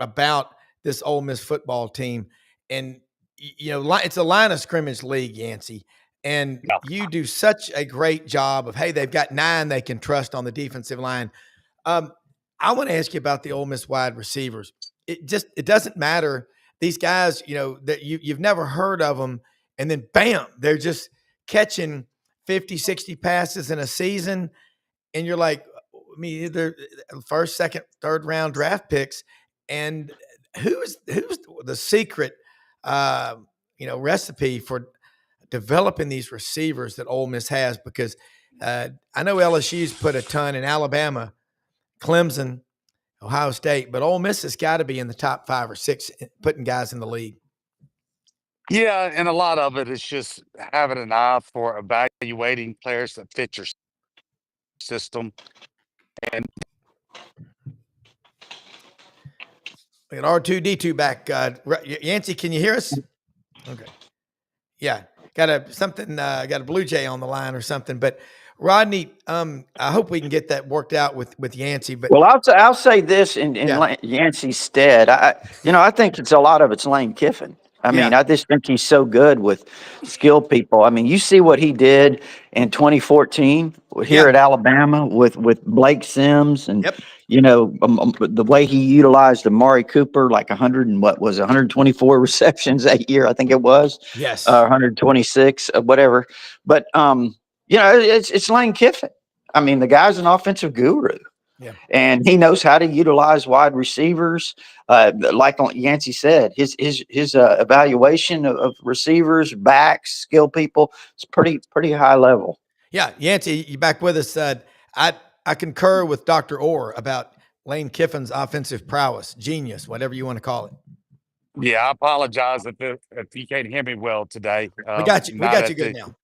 about this Ole Miss football team. And, it's a line of scrimmage league, Yancy. And you do such a great job of, hey, they've got 9 they can trust on the defensive line. I want to ask you about the Ole Miss wide receivers. It doesn't matter. These guys, that you've never heard of them. And then bam, they're just catching 50, 60 passes in a season. And you're like, either first, second, third round draft picks. And who's the secret, recipe for developing these receivers that Ole Miss has? Because I know LSU's put a ton in Alabama, Clemson, Ohio State, but Ole Miss has got to be in the top 5 or 6 putting guys in the league. Yeah, and a lot of it is just having an eye for evaluating players that fit your system. And We got R2D2 back. Yancy, can you hear us? Okay. Yeah, got a Blue Jay on the line or something. But Rodney, I hope we can get that worked out with Yancy. But Well, I'll say this in Yancey's stead. I think it's a lot of it's Lane Kiffin. I mean, I just think he's so good with skilled people. I mean, you see what he did in 2014 here at Alabama with Blake Sims and the way he utilized Amari Cooper, like 124 receptions that year, I think it was. Yes. 126, whatever. But it's Lane Kiffin. I mean, the guy's an offensive guru. Yeah. And he knows how to utilize wide receivers. Like Yancey said, his evaluation of receivers, backs, skill people is pretty high level. Yeah, Yancey, you back with us? I concur with Dr. Orr about Lane Kiffin's offensive prowess, genius, whatever you want to call it. Yeah, I apologize if you can't hear me well today. We got you. We got you good now.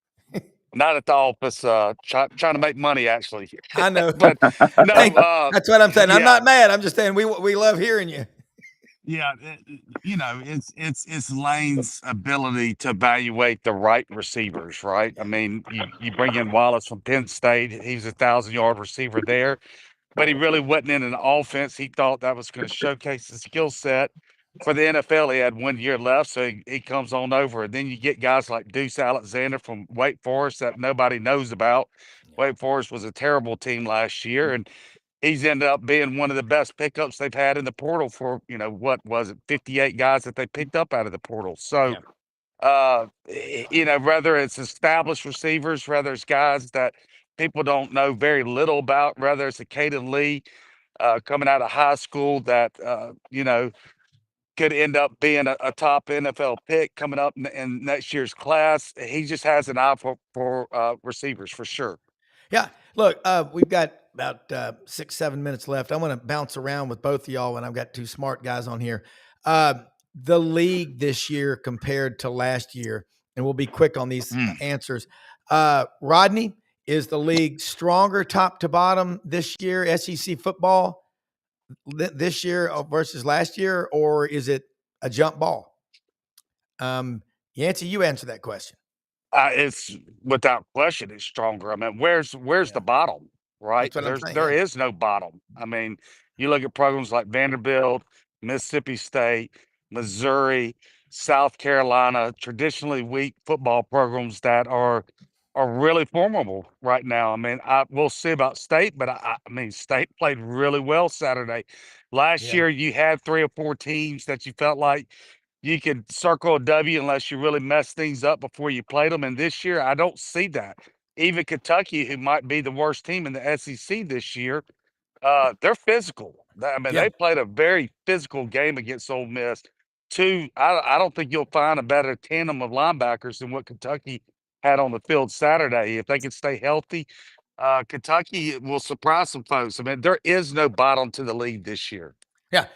Not at the office, trying to make money, actually. I know. But no, that's what I'm saying. I'm not mad. I'm just saying we love hearing you. Yeah, it's Lane's ability to evaluate the right receivers, right? I mean, you bring in Wallace from Penn State. He's a 1,000-yard receiver there, but he really wasn't in an offense. He thought that was going to showcase his skill set for the NFL. He had 1 year left, so he comes on over. And then you get guys like Deuce Alexander from Wake Forest that nobody knows about. Wake Forest was a terrible team last year, and he's ended up being one of the best pickups they've had in the portal for, what was it, 58 guys that they picked up out of the portal. So, whether it's established receivers, whether it's guys that people don't know very little about, whether it's a Caden Lee coming out of high school that, could end up being a top NFL pick coming up in next year's class. He just has an eye for receivers for sure. Yeah. Look, we've got about 6-7 minutes left. I want to bounce around with both of y'all, and I've got two smart guys on here. The league this year compared to last year, and we'll be quick on these answers. Rodney, is the league stronger top to bottom this year, SEC football this year versus last year, or is it a jump ball? Yancy, you answer that question. It's without question, it's stronger. I mean, where's the bottom, right? There is no bottom. I mean, you look at programs like Vanderbilt, Mississippi State, Missouri, South Carolina, traditionally weak football programs that are really formidable right now. I mean, we'll see about State, but I mean, State played really well Saturday. Last year, you had 3 or 4 teams that you felt like you could circle a W unless you really mess things up before you played them. And this year, I don't see that. Even Kentucky, who might be the worst team in the SEC this year, they're physical. I mean, they played a very physical game against Ole Miss. I don't think you'll find a better tandem of linebackers than what Kentucky had on the field Saturday. If they can stay healthy, Kentucky will surprise some folks. I mean, there is no bottom to the league this year. Yeah.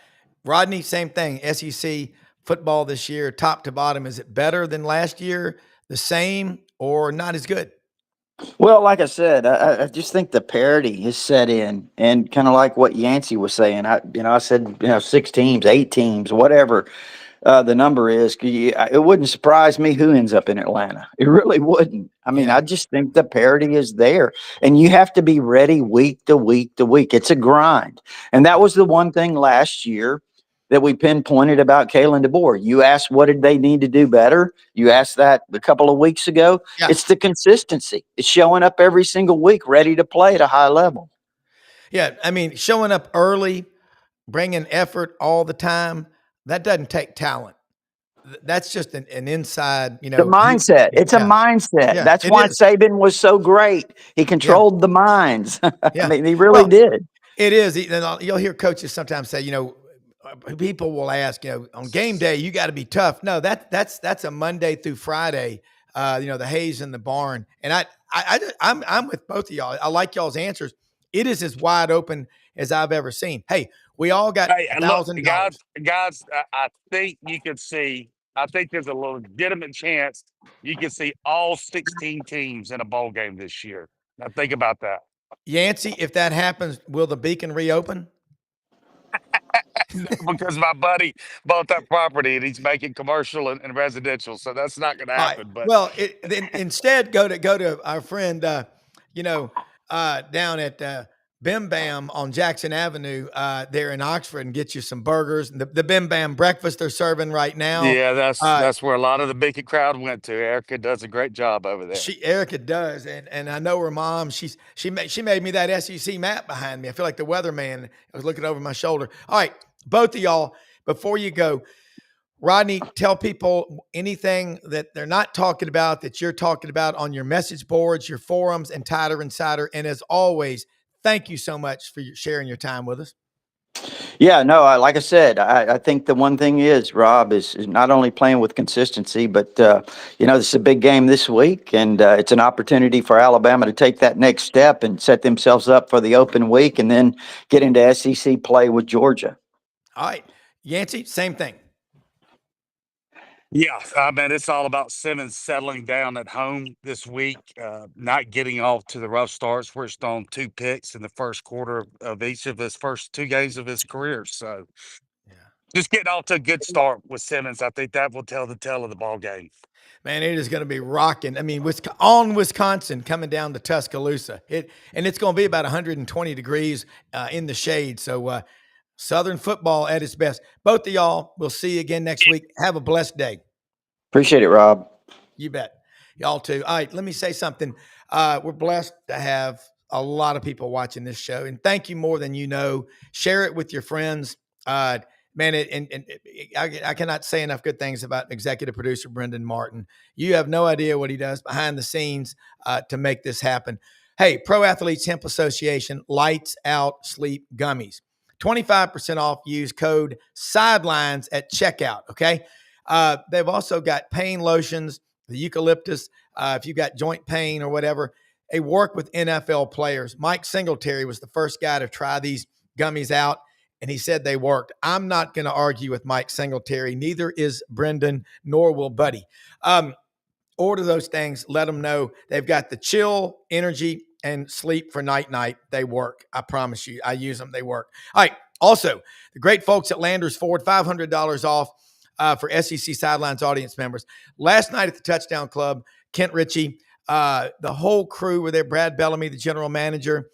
Rodney, same thing. SEC football this year, top to bottom, is it better than last year, the same, or not as good? Well, like I said, I just think the parity has set in, and kind of like what Yancey was saying. I said 6 teams, 8 teams, whatever the number is. It wouldn't surprise me who ends up in Atlanta. It really wouldn't. I mean, I just think the parity is there, and you have to be ready week to week to week. It's a grind, and that was the one thing last year that we pinpointed about Kalen DeBoer. You asked what did they need to do better? You asked that a couple of weeks ago. Yeah. It's the consistency. It's showing up every single week, ready to play at a high level. Yeah, I mean, showing up early, bringing effort all the time, that doesn't take talent. That's just an inside, the mindset. It's a mindset. Yeah, that's why Saban was so great. He controlled the minds. I mean, he really did. It is. You'll hear coaches sometimes say, people will ask, on game day, you got to be tough. No, that's a Monday through Friday, the haze in the barn. And I'm with both of y'all. I like y'all's answers. It is as wide open as I've ever seen. Hey, we all got $1,000. Guys, I think you could see, I think there's a legitimate chance you can see all 16 teams in a bowl game this year. Now think about that. Yancey, if that happens, will the Beacon reopen? because my buddy bought that property and he's making commercial and residential, so that's not going to All right. happen. But Well, then instead go to our friend, down at Bim Bam on Jackson Avenue there in Oxford and get you some burgers. The Bim Bam breakfast they're serving right now. yeah, Uh, that's where a lot of the big crowd went to. Erica does a great job over there. Erica does, and I know her mom. She made me that SEC map behind me. I feel like the weatherman. I was looking over my shoulder. All right, both of y'all, before you go, Rodney, tell people anything that they're not talking about that you're talking about on your message boards, your forums, and Tider Insider. And as always, thank you so much for sharing your time with us. Yeah, no, like I said, I think the one thing is, Rob, is not only playing with consistency, but, this is a big game this week, and it's an opportunity for Alabama to take that next step and set themselves up for the open week and then get into SEC play with Georgia. All right. Yancy, same thing. Yeah, I mean, it's all about Simmons settling down at home this week, not getting off to the rough starts. We're on 2 picks in the first quarter of each of his first 2 games of his career. So just getting off to a good start with Simmons, I think that will tell the tale of the ball game. Man, it is going to be rocking. I mean, on Wisconsin coming down to Tuscaloosa. It's going to be about 120 degrees in the shade. So Southern football at its best. Both of y'all, we'll see you again next week. Have a blessed day. Appreciate it, Rob. You bet. Y'all too. All right, let me say something. We're blessed to have a lot of people watching this show, and thank you more than you know. Share it with your friends. I cannot say enough good things about executive producer Brendan Martin. You have no idea what he does behind the scenes to make this happen. Hey, Pro Athletes Hemp Association, Lights Out Sleep Gummies. 25% off. Use code SIDELINES at checkout, okay? They've also got pain lotions, the eucalyptus, if you've got joint pain or whatever. They work with NFL players. Mike Singletary was the first guy to try these gummies out, and he said they worked. I'm not going to argue with Mike Singletary. Neither is Brendan, nor will Buddy. Order those things. Let them know. They've got the chill, energy, and sleep for night. They work. I promise you. I use them. They work. All right. Also, the great folks at Landers Ford, $500 off for SEC Sidelines audience members. Last night at the Touchdown Club, Kent Ritchie, the whole crew were there. Brad Bellamy, the general manager.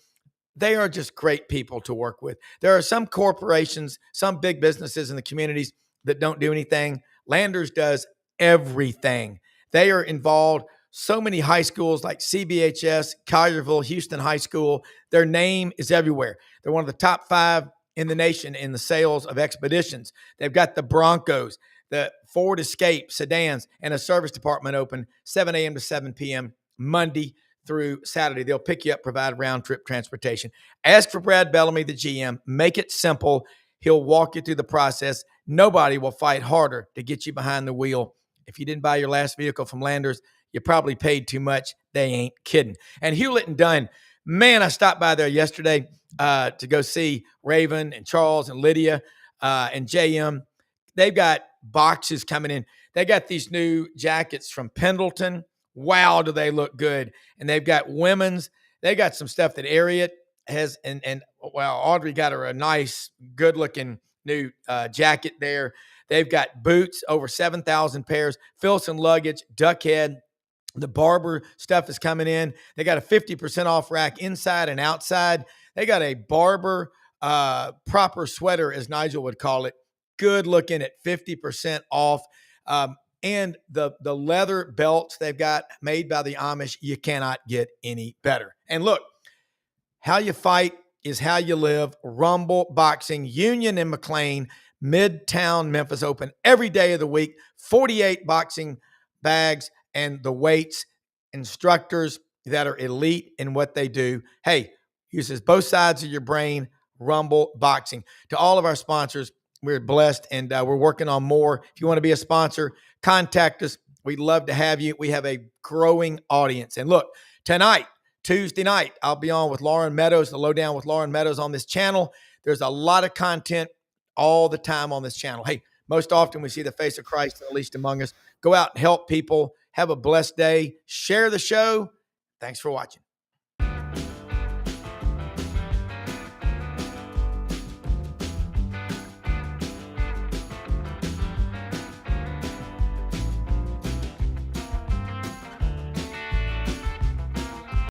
They are just great people to work with. There are some corporations, some big businesses in the communities that don't do anything. Landers does everything. They are involved. So many high schools like CBHS, Collierville, Houston High School. Their name is everywhere. They're one of the top 5 in the nation in the sales of expeditions. They've got the Broncos, the Ford Escape sedans, and a service department open 7 a.m. to 7 p.m. Monday through Saturday. They'll pick you up, provide round-trip transportation. Ask for Brad Bellamy, the GM. Make it simple. He'll walk you through the process. Nobody will fight harder to get you behind the wheel. If you didn't buy your last vehicle from Landers, you probably paid too much. They ain't kidding. And Hewlett and Dunn, man, I stopped by there yesterday to go see Raven and Charles and Lydia and JM. They've got boxes coming in. They got these new jackets from Pendleton. Wow, do they look good. And they've got women's. They got some stuff that Ariat has. And Audrey got her a nice, good-looking new jacket there. They've got boots, over 7,000 pairs. Filson luggage, Duckhead. The Barber stuff is coming in. They got a 50% off rack inside and outside. They got a Barber proper sweater, as Nigel would call it. Good looking at 50% off. And the leather belts they've got made by the Amish, you cannot get any better. And look, how you fight is how you live. Rumble Boxing, Union and McLean, Midtown Memphis, open every day of the week. 48 boxing bags and the weights, instructors that are elite in what they do. Hey, uses both sides of your brain. Rumble Boxing. To all of our sponsors, we're blessed, and we're working on more. If you want to be a sponsor, contact us. We'd love to have you. We have a growing audience. And look, tonight, Tuesday night, I'll be on with Lauren Meadows, the Lowdown with Lauren Meadows on this channel. There's a lot of content all the time on this channel. Hey, most often we see the face of Christ, at least among us. Go out and help people. Have a blessed day. Share the show. Thanks for watching.